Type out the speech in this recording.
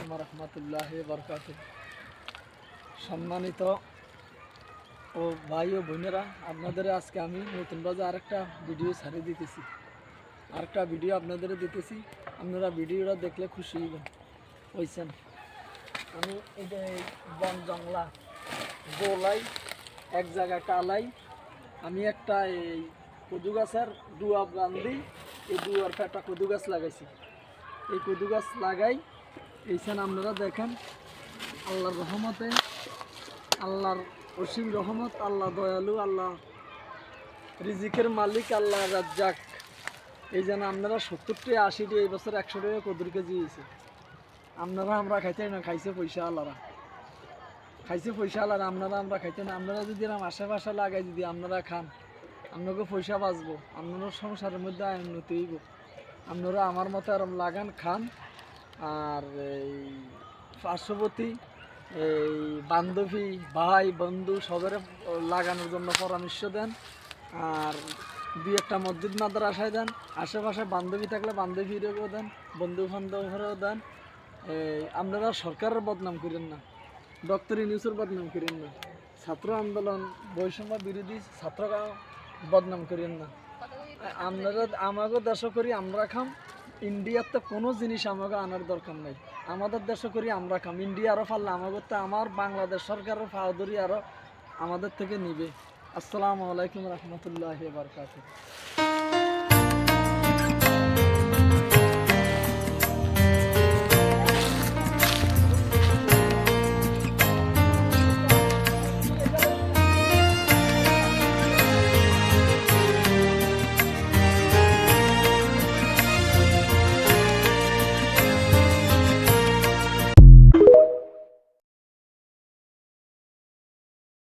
আলাইকুম রহমতুল্লাহি বারকাতুহু। সম্মানিত ও ভাই ও বোনেরা, আপনাদের আজকে আমি নতুনভাবে আরেকটা ভিডিও ছাড়িয়ে দিতেছি। আরেকটা ভিডিও আপনাদের দিতেছি, আপনারা ভিডিওটা দেখলে খুশি হয়েছেন। আমি এই যে বন জংলা গোলাই এক জায়গায় টালাই আমি একটা এই কদু গাছের ডুয়া বান্ধি, এই ডুয়ার একটা কদু গাছ লাগাইছি। এই কদু গাছ লাগাই এইখানে আপনারা দেখেন আল্লাহর রহমতে, আল্লাহর অসীম রহমত, আল্লাহ দয়ালু, আল্লাহ রিজিকের মালিক, আল্লাহ রাজ্জাক। এই যেন আপনারা 70টি 80টি এই বছর 100 টাকা কদুর কেজি হয়েছে। আপনারা আমরা খাইতে না, খাইছে পয়সা আল্লাহরা, খাইছে পয়সা আল্লাহরা, আমরা খাইতে না। আপনারা যদি এরকম আশেপাশে লাগাই, যদি আপনারা খান, আপনাকে পয়সা বাঁচবো, আপনার সংসারের মধ্যে আয় উন্নতি হইব। আপনারা আমার মতো এরকম লাগান, খান। আর এই পার্শ্ববর্তী এই বান্ধবী ভাই বন্ধু সবের লাগানোর জন্য পরামর্শ দেন। আর দুই একটা মসজিদ মাদ্রাসায় দেন। আশেপাশে বান্ধবী থাকলে বান্ধবীরও দেন, বন্ধু বান্ধবেরও দেন। আপনারা সরকারের বদনাম করেন না, ডক্টর ইউনূসের বদনাম করেন না, ছাত্র আন্দোলন বৈষম্য বিরোধী ছাত্ররা বদনাম করেন না। আপনারা আমাকে দেশ করি আমরা খাম, ইন্ডিয়ার তো কোনো জিনিস আমাকে আনার দরকার নাই। আমাদের দেশে করি আমরা খাম, ইন্ডিয়া আরও পারলে আমাকে তো আমার বাংলাদেশ সরকারের ফাওদরি আরও আমাদের থেকে নিবে। আসসালামু আলাইকুম রহমতুল্লাহি বারকাতুহু।